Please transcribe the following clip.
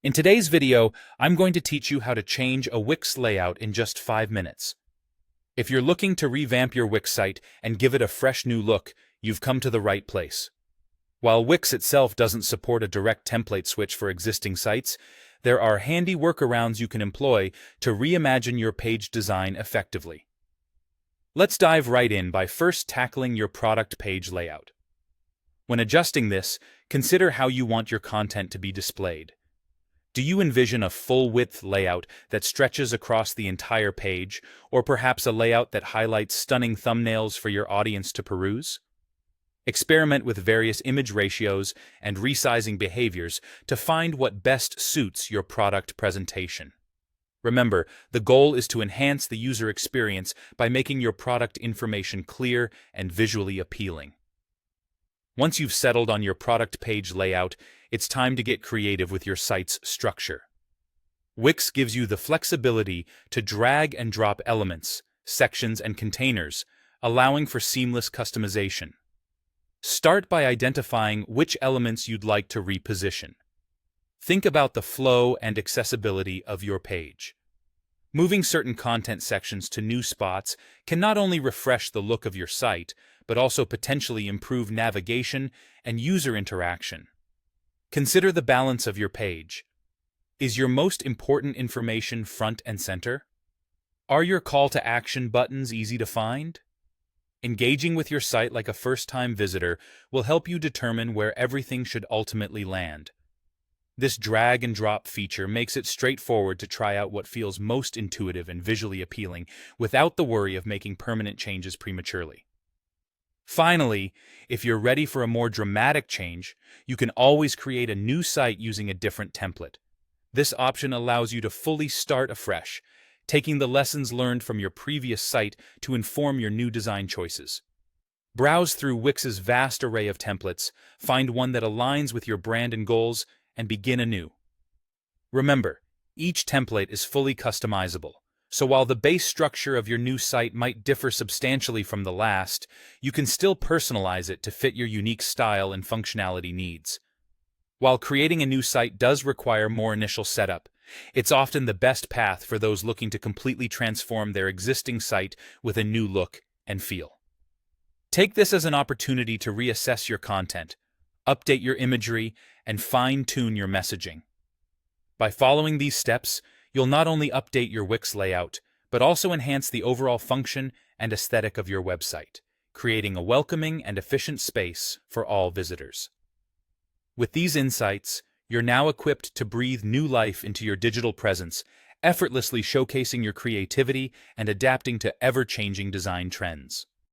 In today's video, I'm going to teach you how to change a Wix layout in just 5 minutes. If you're looking to revamp your Wix site and give it a fresh new look, you've come to the right place. While Wix itself doesn't support a direct template switch for existing sites, there are handy workarounds you can employ to reimagine your page design effectively. Let's dive right in by first tackling your product page layout. When adjusting this, consider how you want your content to be displayed. Do you envision a full-width layout that stretches across the entire page, or perhaps a layout that highlights stunning thumbnails for your audience to peruse? Experiment with various image ratios and resizing behaviors to find what best suits your product presentation. Remember, the goal is to enhance the user experience by making your product information clear and visually appealing. Once you've settled on your product page layout, it's time to get creative with your site's structure. Wix gives you the flexibility to drag and drop elements, sections, and containers, allowing for seamless customization. Start by identifying which elements you'd like to reposition. Think about the flow and accessibility of your page. Moving certain content sections to new spots can not only refresh the look of your site, but also potentially improve navigation and user interaction. Consider the balance of your page. Is your most important information front and center? Are your call to action buttons easy to find? Engaging with your site like a first-time visitor will help you determine where everything should ultimately land. This drag and drop feature makes it straightforward to try out what feels most intuitive and visually appealing without the worry of making permanent changes prematurely. Finally, if you're ready for a more dramatic change, you can always create a new site using a different template. This option allows you to fully start afresh, taking the lessons learned from your previous site to inform your new design choices. Browse through Wix's vast array of templates, find one that aligns with your brand and goals, and begin anew. Remember, each template is fully customizable, so while the base structure of your new site might differ substantially from the last, you can still personalize it to fit your unique style and functionality needs. While creating a new site does require more initial setup, it's often the best path for those looking to completely transform their existing site with a new look and feel. Take this as an opportunity to reassess your content, update your imagery, and fine-tune your messaging. By following these steps, you'll not only update your Wix layout, but also enhance the overall function and aesthetic of your website, creating a welcoming and efficient space for all visitors. With these insights, you're now equipped to breathe new life into your digital presence, effortlessly showcasing your creativity and adapting to ever-changing design trends.